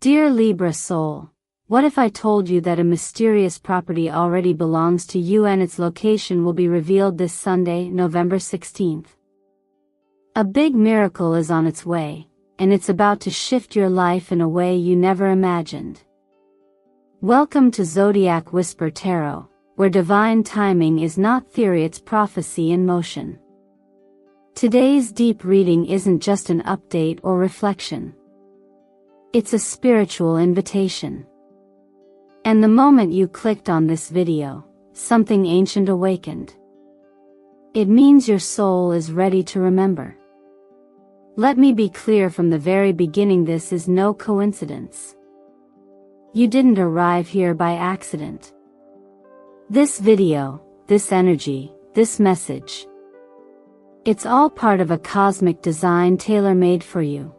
Dear Libra soul, what if I told you that a mysterious property already belongs to you and its location will be revealed this Sunday, November 16th? A big miracle is on its way, and it's about to shift your life in a way you never imagined. Welcome to Zodiac Whisper Tarot, where divine timing is not theory, it's prophecy in motion. Today's deep reading isn't just an update or reflection. It's a spiritual invitation. And the moment you clicked on this video, something ancient awakened. It means your soul is ready to remember. Let me be clear from the very beginning, this is no coincidence. You didn't arrive here by accident. This video, this energy, this message, it's all part of a cosmic design tailor-made for you.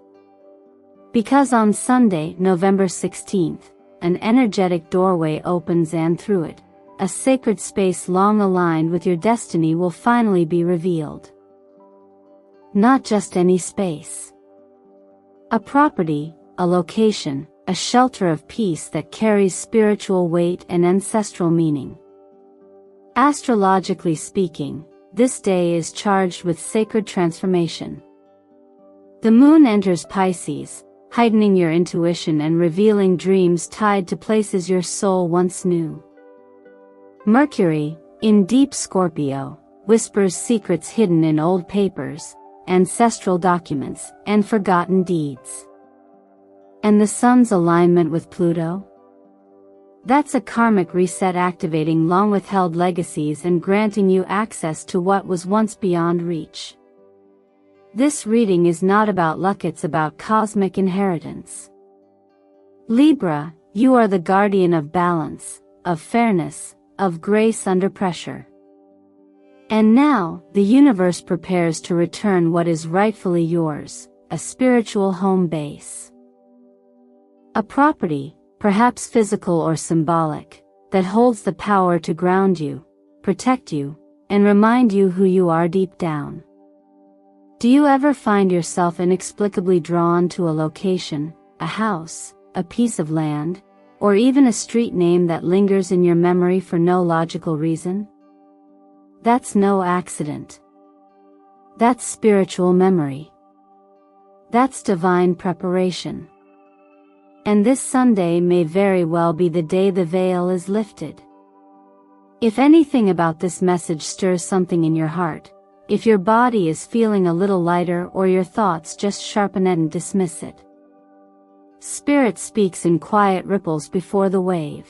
Because on Sunday, November 16th, an energetic doorway opens, and through it, a sacred space long aligned with your destiny will finally be revealed. Not just any space. A property, a location, a shelter of peace that carries spiritual weight and ancestral meaning. Astrologically speaking, this day is charged with sacred transformation. The moon enters Pisces, heightening your intuition and revealing dreams tied to places your soul once knew. Mercury, in deep Scorpio, whispers secrets hidden in old papers, ancestral documents, and forgotten deeds. And the sun's alignment with Pluto? That's a karmic reset, activating long-withheld legacies and granting you access to what was once beyond reach. This reading is not about luck, it's about cosmic inheritance. Libra, you are the guardian of balance, of fairness, of grace under pressure. And now, the universe prepares to return what is rightfully yours, a spiritual home base. A property, perhaps physical or symbolic, that holds the power to ground you, protect you, and remind you who you are deep down. Do you ever find yourself inexplicably drawn to a location, a house, a piece of land, or even a street name that lingers in your memory for no logical reason? That's no accident. That's spiritual memory. That's divine preparation. And this Sunday may very well be the day the veil is lifted. If anything about this message stirs something in your heart, if your body is feeling a little lighter or your thoughts just sharpen and dismiss it, Spirit speaks in quiet ripples before the wave.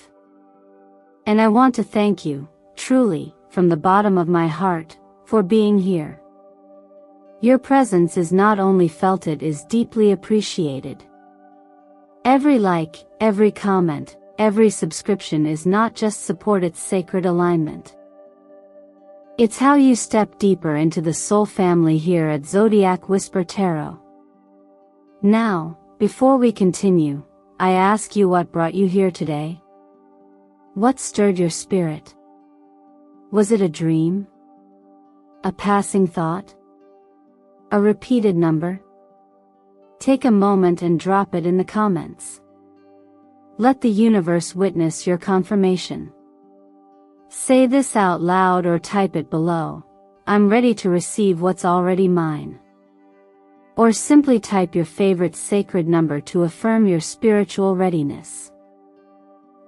And I want to thank you, truly, from the bottom of my heart, for being here. Your presence is not only felt, it is deeply appreciated. Every like, every comment, every subscription is not just support, it's sacred alignment. It's how you step deeper into the soul family here at Zodiac Whisper Tarot. Now, before we continue, I ask you, what brought you here today? What stirred your spirit? Was it a dream? A passing thought? A repeated number? Take a moment and drop it in the comments. Let the universe witness your confirmation. Say this out loud or type it below: I'm ready to receive what's already mine. Or simply type your favorite sacred number to affirm your spiritual readiness.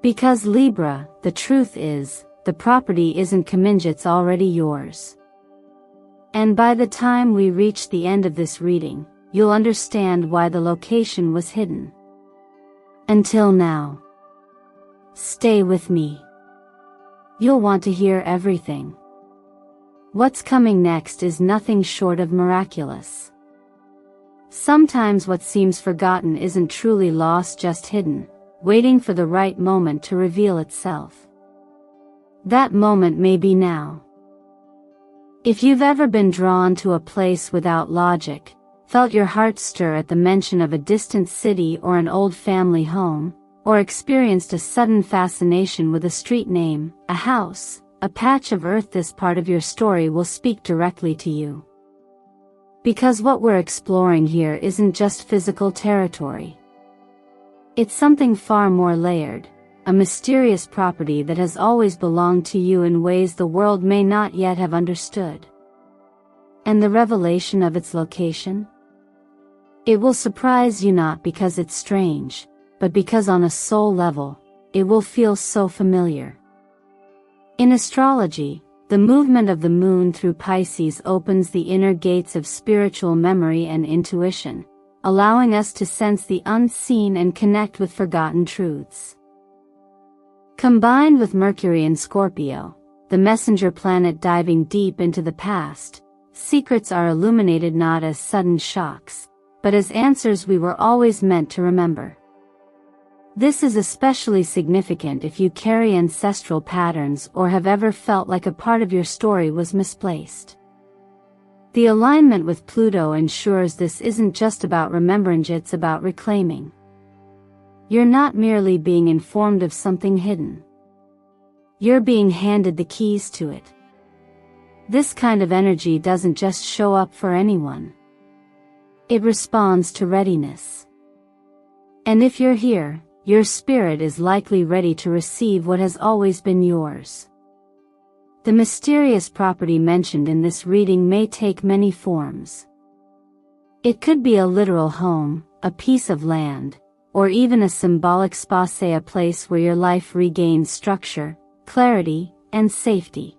Because Libra, the truth is, the property isn't commingled, it's already yours. And by the time we reach the end of this reading, you'll understand why the location was hidden. Until now, stay with me. You'll want to hear everything. What's coming next is nothing short of miraculous. Sometimes what seems forgotten isn't truly lost, just hidden, waiting for the right moment to reveal itself. That moment may be now. If you've ever been drawn to a place without logic, felt your heart stir at the mention of a distant city or an old family home, or experienced a sudden fascination with a street name, a house, a patch of earth, this part of your story will speak directly to you. Because what we're exploring here isn't just physical territory. It's something far more layered, a mysterious property that has always belonged to you in ways the world may not yet have understood. And the revelation of its location? It will surprise you not because it's strange, but because on a soul level, it will feel so familiar. In astrology, the movement of the moon through Pisces opens the inner gates of spiritual memory and intuition, allowing us to sense the unseen and connect with forgotten truths. Combined with Mercury in Scorpio, the messenger planet diving deep into the past, secrets are illuminated not as sudden shocks, but as answers we were always meant to remember. This is especially significant if you carry ancestral patterns or have ever felt like a part of your story was misplaced. The alignment with Pluto ensures this isn't just about remembrance, it's about reclaiming. You're not merely being informed of something hidden. You're being handed the keys to it. This kind of energy doesn't just show up for anyone. It responds to readiness. And if you're here, your spirit is likely ready to receive what has always been yours. The mysterious property mentioned in this reading may take many forms. It could be a literal home, a piece of land, or even a symbolic space, a place where your life regains structure, clarity, and safety.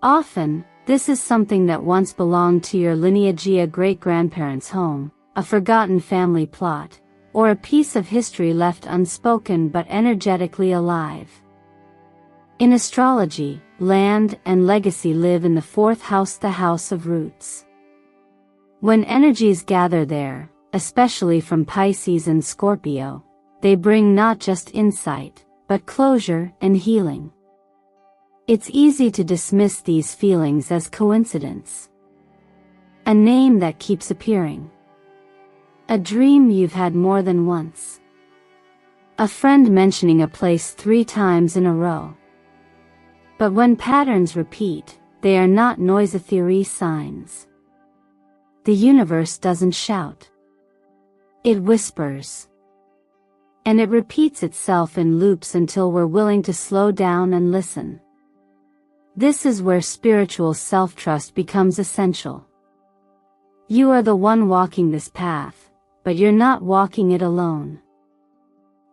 Often, this is something that once belonged to your lineage, a great-grandparent's home, a forgotten family plot, or a piece of history left unspoken but energetically alive. In astrology, land and legacy live in the fourth house, the house of roots. When energies gather there, especially from Pisces and Scorpio, they bring not just insight, but closure and healing. It's easy to dismiss these feelings as coincidence. A name that keeps appearing. A dream you've had more than once. A friend mentioning a place 3 times in a row. But when patterns repeat, they are not noise theory signs. The universe doesn't shout. It whispers. And it repeats itself in loops until we're willing to slow down and listen. This is where spiritual self-trust becomes essential. You are the one walking this path, but you're not walking it alone.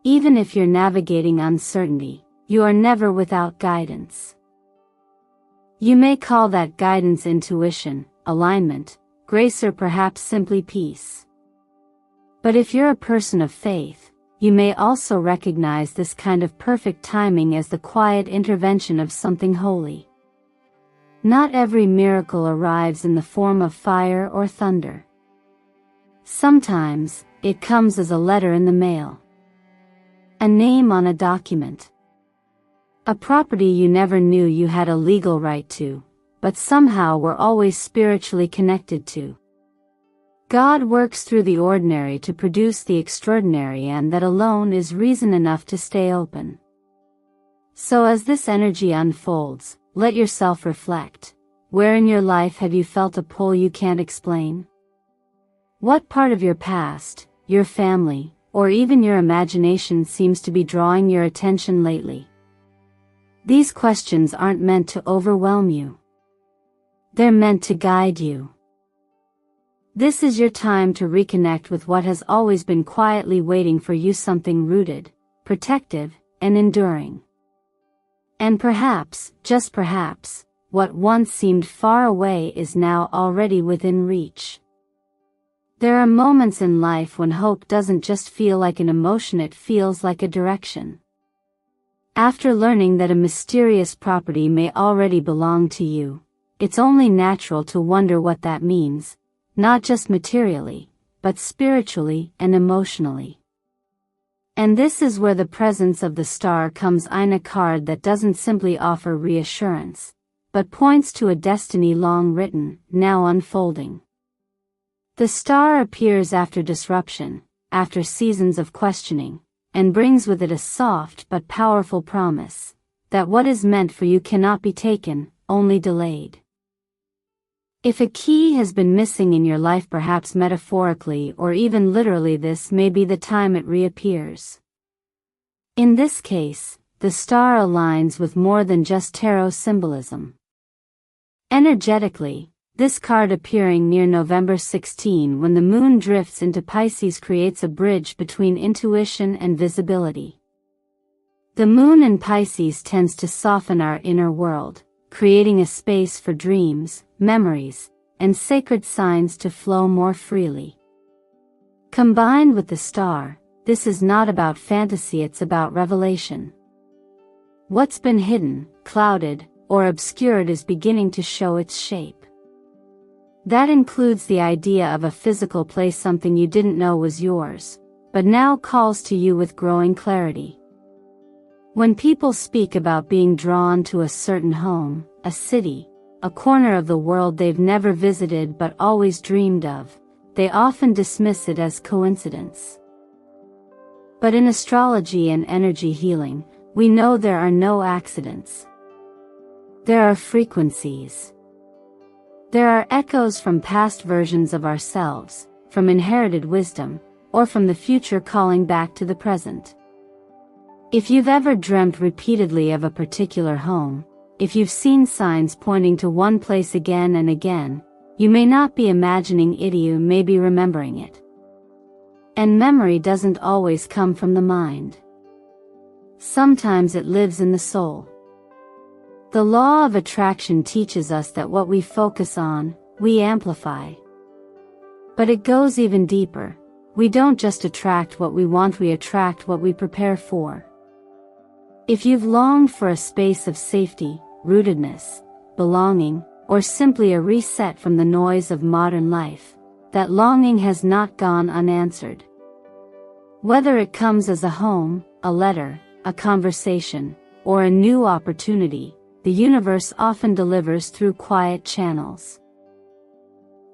Even if you're navigating uncertainty, you are never without guidance. You may call that guidance intuition, alignment, grace, or perhaps simply peace. But if you're a person of faith, you may also recognize this kind of perfect timing as the quiet intervention of something holy. Not every miracle arrives in the form of fire or thunder. Sometimes, it comes as a letter in the mail. A name on a document. A property you never knew you had a legal right to, but somehow were always spiritually connected to. God works through the ordinary to produce the extraordinary, and that alone is reason enough to stay open. So as this energy unfolds, let yourself reflect. Where in your life have you felt a pull you can't explain? What part of your past, your family, or even your imagination seems to be drawing your attention lately? These questions aren't meant to overwhelm you. They're meant to guide you. This is your time to reconnect with what has always been quietly waiting for you, something rooted, protective, and enduring. And perhaps, just perhaps, what once seemed far away is now already within reach. There are moments in life when hope doesn't just feel like an emotion, it feels like a direction. After learning that a mysterious property may already belong to you, it's only natural to wonder what that means, not just materially, but spiritually and emotionally. And this is where the presence of the star comes in, a card that doesn't simply offer reassurance, but points to a destiny long written, now unfolding. The star appears after disruption, after seasons of questioning, and brings with it a soft but powerful promise, that what is meant for you cannot be taken, only delayed. If a key has been missing in your life, perhaps metaphorically or even literally, this may be the time it reappears. In this case, the star aligns with more than just tarot symbolism. Energetically, this card appearing near November 16 when the moon drifts into Pisces creates a bridge between intuition and visibility. The moon in Pisces tends to soften our inner world, creating a space for dreams, memories, and sacred signs to flow more freely. Combined with the star, this is not about fantasy, it's about revelation. What's been hidden, clouded, or obscured is beginning to show its shape. That includes the idea of a physical place, something you didn't know was yours, but now calls to you with growing clarity. When people speak about being drawn to a certain home, a city, a corner of the world they've never visited but always dreamed of, they often dismiss it as coincidence. But in astrology and energy healing, we know there are no accidents. There are frequencies. There are echoes from past versions of ourselves, from inherited wisdom, or from the future calling back to the present. If you've ever dreamt repeatedly of a particular home, if you've seen signs pointing to one place again and again, you may not be imagining it, you may be remembering it. And memory doesn't always come from the mind. Sometimes it lives in the soul. The law of attraction teaches us that what we focus on, we amplify. But it goes even deeper. We don't just attract what we want, we attract what we prepare for. If you've longed for a space of safety, rootedness, belonging, or simply a reset from the noise of modern life, that longing has not gone unanswered. Whether it comes as a home, a letter, a conversation, or a new opportunity, the universe often delivers through quiet channels.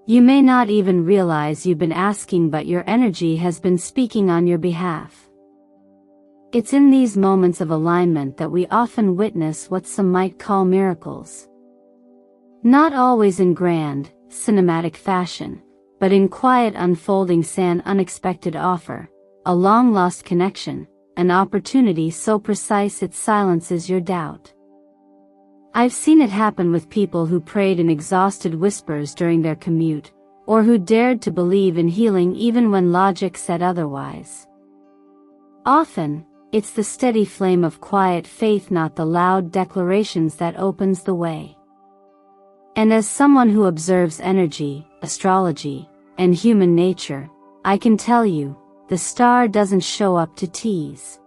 You may not even realize you've been asking, but your energy has been speaking on your behalf. It's in these moments of alignment that we often witness what some might call miracles. Not always in grand, cinematic fashion, but in quiet unfolding, an unexpected offer, a long-lost connection, an opportunity so precise it silences your doubt. I've seen it happen with people who prayed in exhausted whispers during their commute, or who dared to believe in healing even when logic said otherwise. Often, it's the steady flame of quiet faith, not the loud declarations, that opens the way. And as someone who observes energy, astrology, and human nature, I can tell you, the star doesn't show up to tease.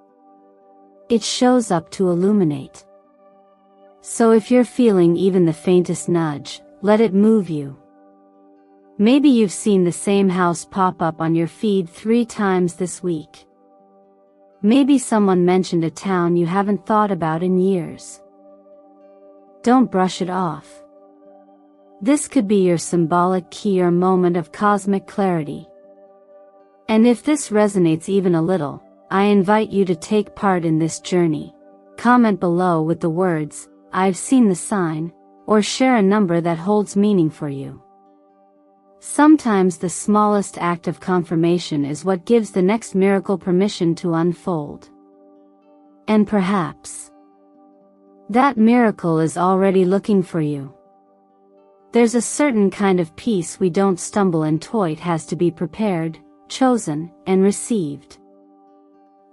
It shows up to illuminate. So if you're feeling even the faintest nudge, let it move you. Maybe you've seen the same house pop up on your feed 3 times this week. Maybe someone mentioned a town you haven't thought about in years. Don't brush it off. This could be your symbolic key or moment of cosmic clarity. And if this resonates even a little, I invite you to take part in this journey. Comment below with the words, "I've seen the sign," or share a number that holds meaning for you. Sometimes the smallest act of confirmation is what gives the next miracle permission to unfold. And perhaps that miracle is already looking for you. There's a certain kind of peace we don't stumble into. It has to be prepared, chosen, and received.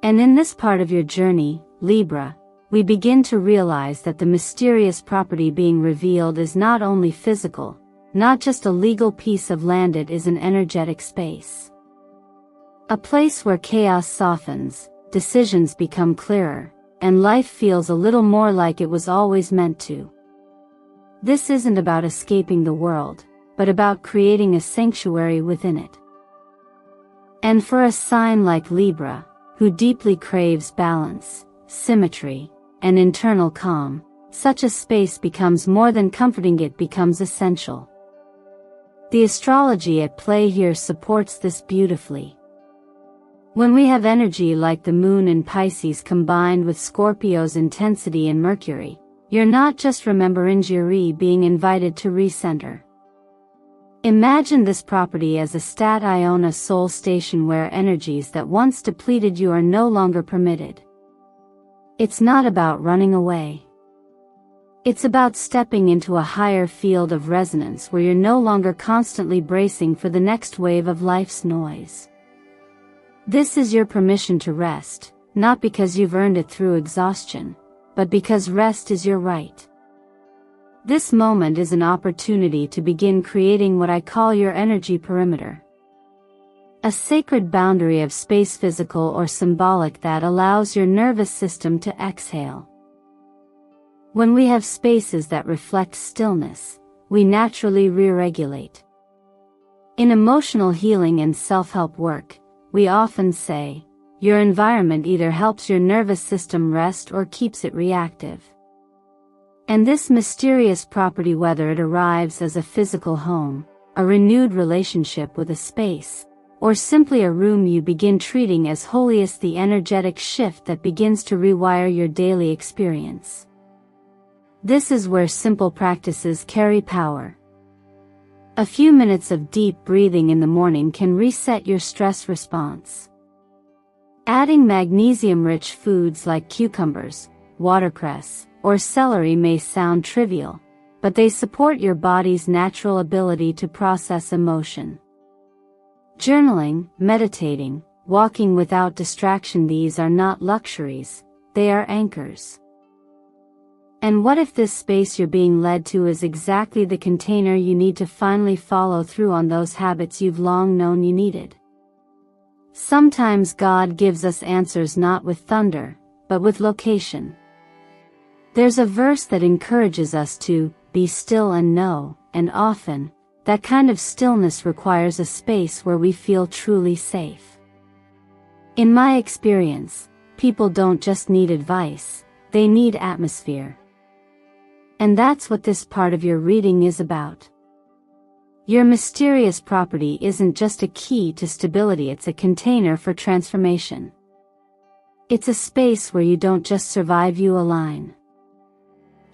And in this part of your journey, Libra, we begin to realize that the mysterious property being revealed is not only physical, not just a legal piece of land, it is an energetic space. A place where chaos softens, decisions become clearer, and life feels a little more like it was always meant to. This isn't about escaping the world, but about creating a sanctuary within it. And for a sign like Libra, who deeply craves balance, symmetry, and internal calm, such a space becomes more than comforting, it becomes essential. The astrology at play here supports this beautifully. When we have energy like the moon in Pisces combined with Scorpio's intensity in Mercury, you're not just remembering being invited to recenter. Imagine this property as a stat-iona soul station where energies that once depleted you are no longer permitted. It's not about running away. It's about stepping into a higher field of resonance where you're no longer constantly bracing for the next wave of life's noise. This is your permission to rest, not because you've earned it through exhaustion, but because rest is your right. This moment is an opportunity to begin creating what I call your energy perimeter. A sacred boundary of space, physical or symbolic, that allows your nervous system to exhale. When we have spaces that reflect stillness, we naturally re-regulate. In emotional healing and self-help work, we often say, your environment either helps your nervous system rest or keeps it reactive. And this mysterious property, whether it arrives as a physical home, a renewed relationship with a space, or simply a room you begin treating as holy, is the energetic shift that begins to rewire your daily experience. This is where simple practices carry power. A few minutes of deep breathing in the morning can reset your stress response. Adding magnesium-rich foods like cucumbers, watercress, or celery may sound trivial, but they support your body's natural ability to process emotion. Journaling, meditating, walking without distraction, these are not luxuries, they are anchors. And what if this space you're being led to is exactly the container you need to finally follow through on those habits you've long known you needed? Sometimes God gives us answers not with thunder, but with location. There's a verse that encourages us to be still and know, and often, that kind of stillness requires a space where we feel truly safe. In my experience, people don't just need advice, they need atmosphere. And that's what this part of your reading is about. Your mysterious property isn't just a key to stability, it's a container for transformation. It's a space where you don't just survive, you align.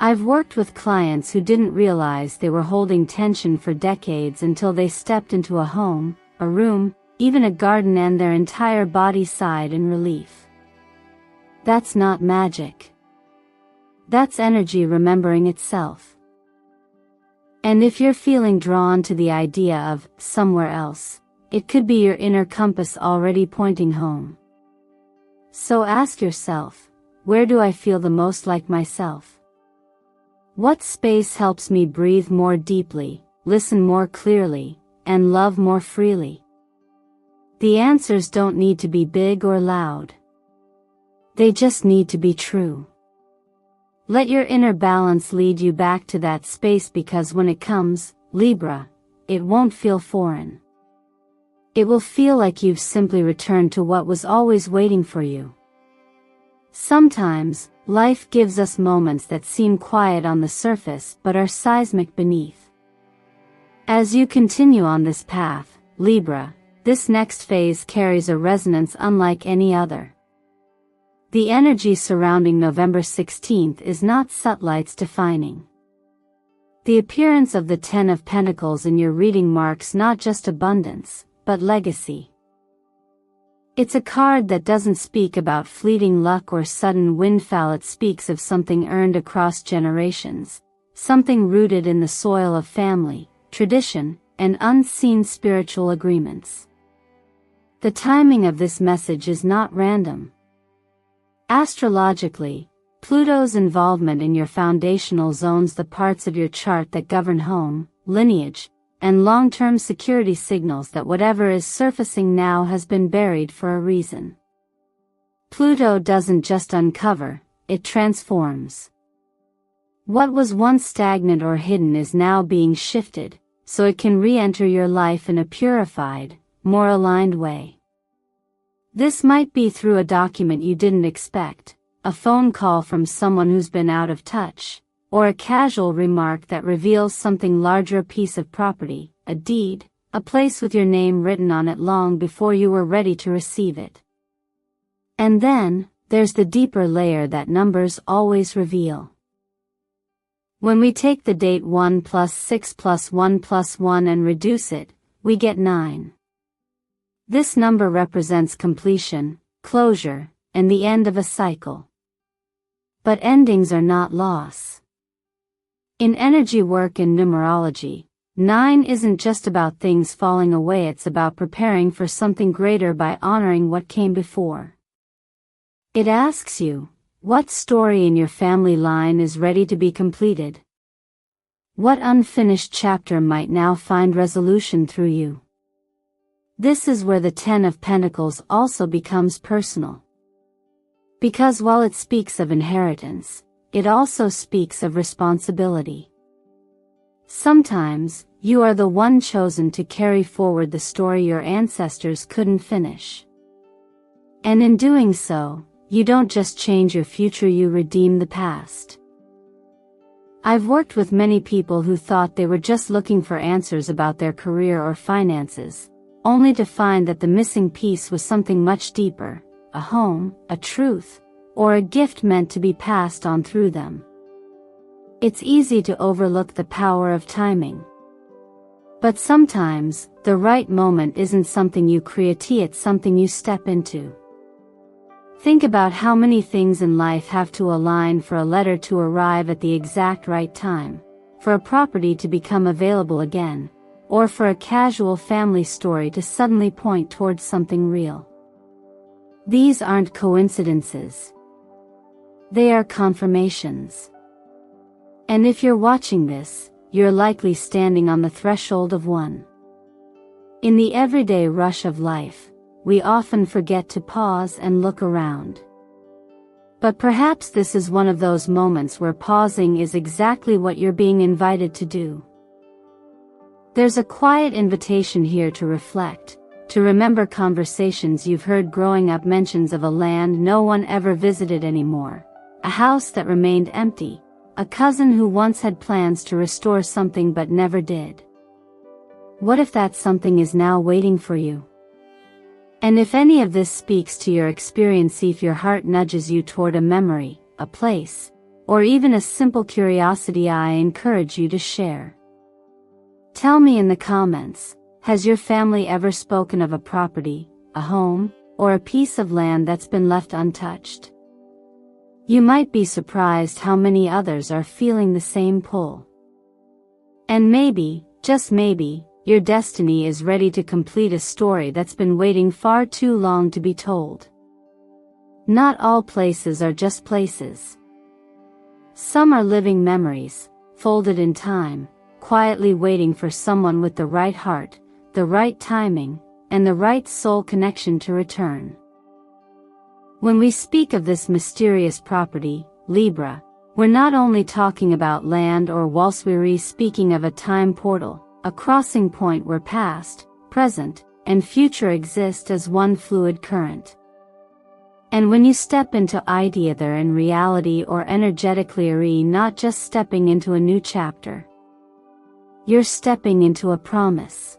I've worked with clients who didn't realize they were holding tension for decades until they stepped into a home, a room, even a garden, and their entire body sighed in relief. That's not magic. That's energy remembering itself. And if you're feeling drawn to the idea of somewhere else, it could be your inner compass already pointing home. So ask yourself, where do I feel the most like myself? What space helps me breathe more deeply, listen more clearly, and love more freely? The answers don't need to be big or loud. They just need to be true. Let your inner balance lead you back to that space, because when it comes, Libra, it won't feel foreign. It will feel like you've simply returned to what was always waiting for you. Sometimes, life gives us moments that seem quiet on the surface but are seismic beneath. As you continue on this path, Libra, this next phase carries a resonance unlike any other. The energy surrounding November 16th is not subtle, it's defining. The appearance of the Ten of Pentacles in your reading marks not just abundance, but legacy. It's a card that doesn't speak about fleeting luck or sudden windfall, it speaks of something earned across generations, something rooted in the soil of family, tradition, and unseen spiritual agreements. The timing of this message is not random. Astrologically, Pluto's involvement in your foundational zones, the parts of your chart that govern home, lineage, and long-term security, signals that whatever is surfacing now has been buried for a reason. Pluto doesn't just uncover, it transforms. What was once stagnant or hidden is now being shifted, so it can re-enter your life in a purified, more aligned way. This might be through a document you didn't expect, a phone call from someone who's been out of touch, or a casual remark that reveals something larger, a piece of property, a deed, a place with your name written on it long before you were ready to receive it. And then, there's the deeper layer that numbers always reveal. When we take the date 1 plus 6 plus 1 plus 1 and reduce it, we get 9. This number represents completion, closure, and the end of a cycle. But endings are not loss. In energy work and numerology, 9 isn't just about things falling away, it's about preparing for something greater by honoring what came before. It asks you, what story in your family line is ready to be completed? What unfinished chapter might now find resolution through you? This is where the 10 of Pentacles also becomes personal. Because while it speaks of inheritance, it also speaks of responsibility. Sometimes, you are the one chosen to carry forward the story your ancestors couldn't finish. And in doing so, you don't just change your future, you redeem the past. I've worked with many people who thought they were just looking for answers about their career or finances, only to find that the missing piece was something much deeper, a home, a truth, or a gift meant to be passed on through them. It's easy to overlook the power of timing. But sometimes, the right moment isn't something you create, it's something you step into. Think about how many things in life have to align for a letter to arrive at the exact right time, for a property to become available again, or for a casual family story to suddenly point towards something real. These aren't coincidences. They are confirmations. And if you're watching this, you're likely standing on the threshold of one. In the everyday rush of life, we often forget to pause and look around. But perhaps this is one of those moments where pausing is exactly what you're being invited to do. There's a quiet invitation here to reflect, to remember conversations you've heard growing up, mentions of a land no one ever visited anymore, a house that remained empty, a cousin who once had plans to restore something but never did. What if that something is now waiting for you? And if any of this speaks to your experience, see if your heart nudges you toward a memory, a place, or even a simple curiosity, I encourage you to share. Tell me in the comments, has your family ever spoken of a property, a home, or a piece of land that's been left untouched? You might be surprised how many others are feeling the same pull. And maybe, just maybe, your destiny is ready to complete a story that's been waiting far too long to be told. Not all places are just places. Some are living memories, folded in time, quietly waiting for someone with the right heart, the right timing, and the right soul connection to return. When we speak of this mysterious property, Libra, we're not only talking about land or walls, we're speaking of a time portal, a crossing point where past, present, and future exist as one fluid current. And when you step into idea, they're in reality or energetically, are not just stepping into a new chapter. You're stepping into a promise.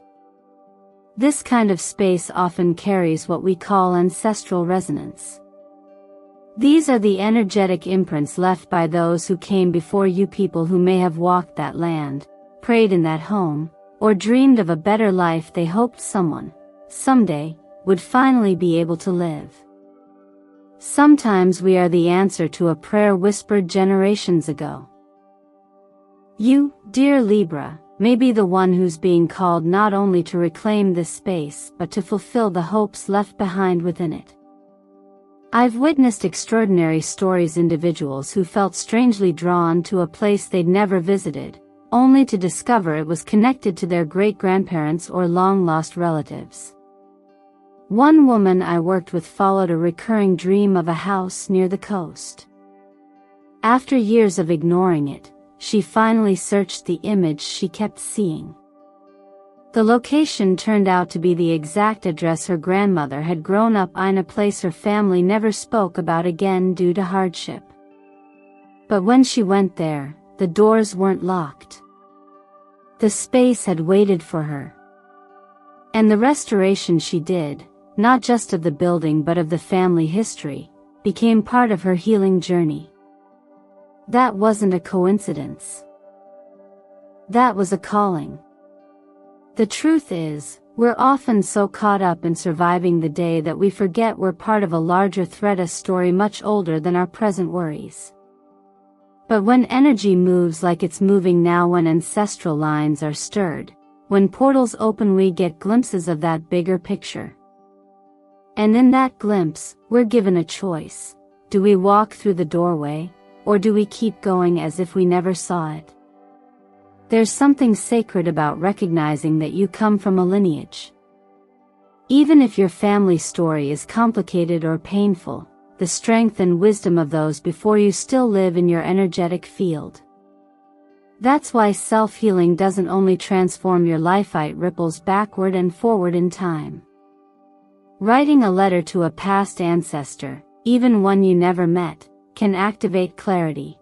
This kind of space often carries what we call ancestral resonance. These are the energetic imprints left by those who came before you, people who may have walked that land, prayed in that home, or dreamed of a better life they hoped someone, someday, would finally be able to live. Sometimes we are the answer to a prayer whispered generations ago. You, dear Libra, may be the one who's being called not only to reclaim this space but to fulfill the hopes left behind within it. I've witnessed extraordinary stories, individuals who felt strangely drawn to a place they'd never visited, only to discover it was connected to their great-grandparents or long-lost relatives. One woman I worked with followed a recurring dream of a house near the coast. After years of ignoring it, she finally searched the image she kept seeing. The location turned out to be the exact address her grandmother had grown up in, a place her family never spoke about again due to hardship. But when she went there, the doors weren't locked. The space had waited for her. And the restoration she did, not just of the building but of the family history, became part of her healing journey. That wasn't a coincidence. That was a calling. The truth is, we're often so caught up in surviving the day that we forget we're part of a larger thread, a story much older than our present worries. But when energy moves like it's moving now, when ancestral lines are stirred, when portals open, we get glimpses of that bigger picture. And in that glimpse, we're given a choice. Do we walk through the doorway, or do we keep going as if we never saw it? There's something sacred about recognizing that you come from a lineage. Even if your family story is complicated or painful, the strength and wisdom of those before you still live in your energetic field. That's why self-healing doesn't only transform your life, it ripples backward and forward in time. Writing a letter to a past ancestor, even one you never met, can activate clarity.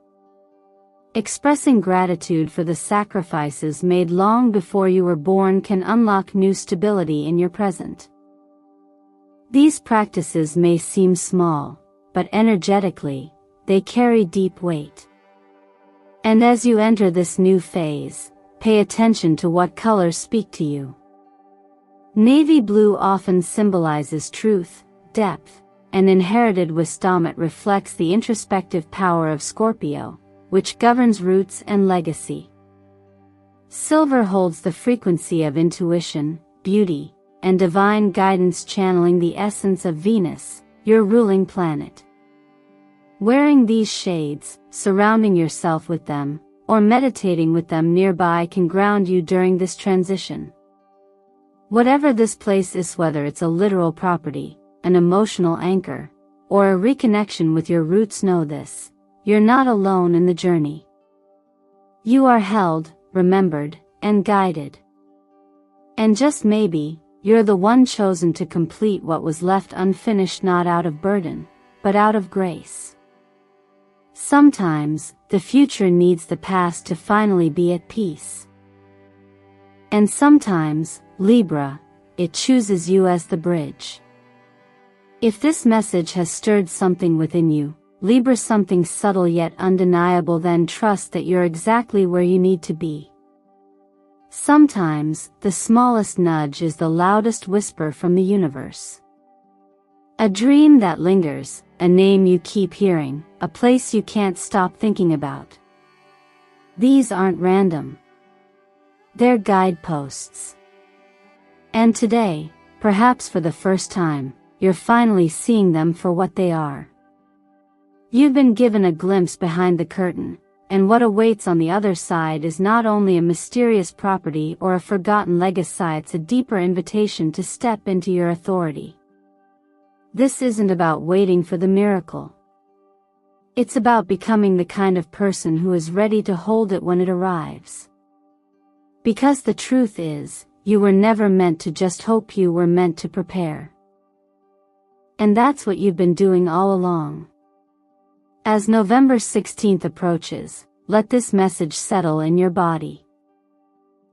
Expressing gratitude for the sacrifices made long before you were born can unlock new stability in your present. These practices may seem small, but energetically, they carry deep weight. And as you enter this new phase, pay attention to what colors speak to you. Navy blue often symbolizes truth, depth, and inherited wisdom. It reflects the introspective power of Scorpio, which governs roots and legacy. Silver holds the frequency of intuition, beauty, and divine guidance, channeling the essence of Venus, your ruling planet. Wearing these shades, surrounding yourself with them, or meditating with them nearby can ground you during this transition. Whatever this place is, whether it's a literal property, an emotional anchor, or a reconnection with your roots, know this: you're not alone in the journey. You are held, remembered, and guided. And just maybe, you're the one chosen to complete what was left unfinished, not out of burden, but out of grace. Sometimes, the future needs the past to finally be at peace. And sometimes, Libra, it chooses you as the bridge. If this message has stirred something within you, Libra, something subtle yet undeniable, then trust that you're exactly where you need to be. Sometimes, the smallest nudge is the loudest whisper from the universe. A dream that lingers, a name you keep hearing, a place you can't stop thinking about. These aren't random. They're guideposts. And today, perhaps for the first time, you're finally seeing them for what they are. You've been given a glimpse behind the curtain, and what awaits on the other side is not only a mysterious property or a forgotten legacy, it's a deeper invitation to step into your authority. This isn't about waiting for the miracle. It's about becoming the kind of person who is ready to hold it when it arrives. Because the truth is, you were never meant to just hope, you were meant to prepare. And that's what you've been doing all along. As November 16th approaches, let this message settle in your body.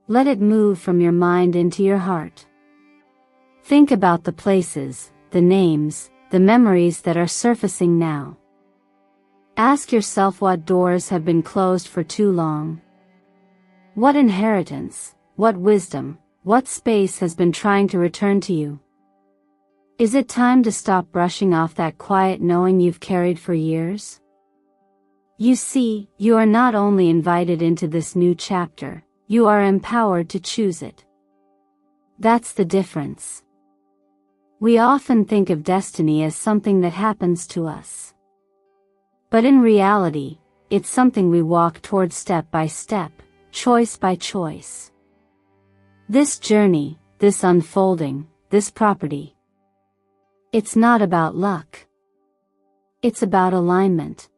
Let it move from your mind into your heart. Think about the places, the names, the memories that are surfacing now. Ask yourself, what doors have been closed for too long? What inheritance, what wisdom, what space has been trying to return to you? Is it time to stop brushing off that quiet knowing you've carried for years? You see, you are not only invited into this new chapter, you are empowered to choose it. That's the difference. We often think of destiny as something that happens to us. But in reality, it's something we walk towards step by step, choice by choice. This journey, this unfolding, this property. It's not about luck. It's about alignment.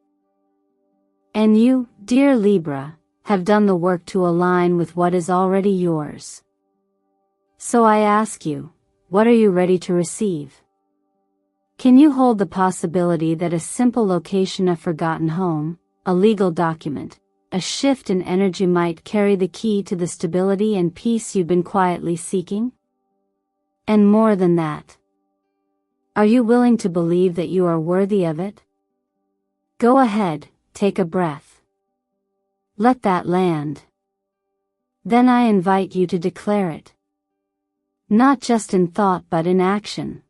And you, dear Libra, have done the work to align with what is already yours. So I ask you, what are you ready to receive? Can you hold the possibility that a simple location, a forgotten home, a legal document, a shift in energy might carry the key to the stability and peace you've been quietly seeking? And more than that, are you willing to believe that you are worthy of it? Go ahead, take a breath. Let that land. Then I invite you to declare it. Not just in thought but in action.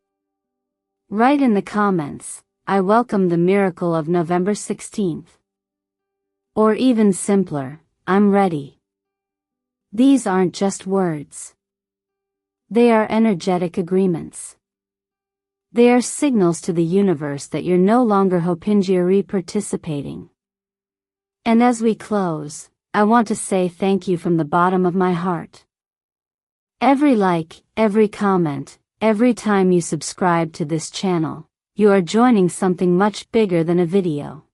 Write in the comments, "I welcome the miracle of November 16th." Or even simpler, "I'm ready." These aren't just words. They are energetic agreements. They are signals to the universe that you're no longer Hopinjieri participating. And as we close, I want to say thank you from the bottom of my heart. Every like, every comment, every time you subscribe to this channel, you are joining something much bigger than a video.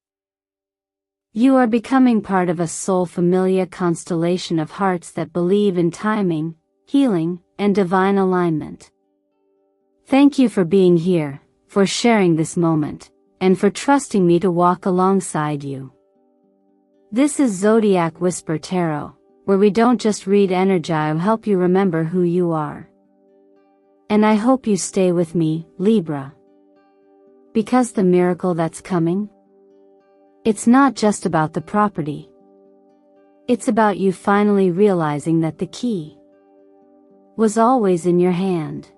You are becoming part of a soul familia constellation of hearts that believe in timing, healing, and divine alignment. Thank you for being here, for sharing this moment, and for trusting me to walk alongside you. This is Zodiac Whisper Tarot, where we don't just read energy, I help you remember who you are. And I hope you stay with me, Libra. Because the miracle that's coming, it's not just about the property. It's about you finally realizing that the key was always in your hand.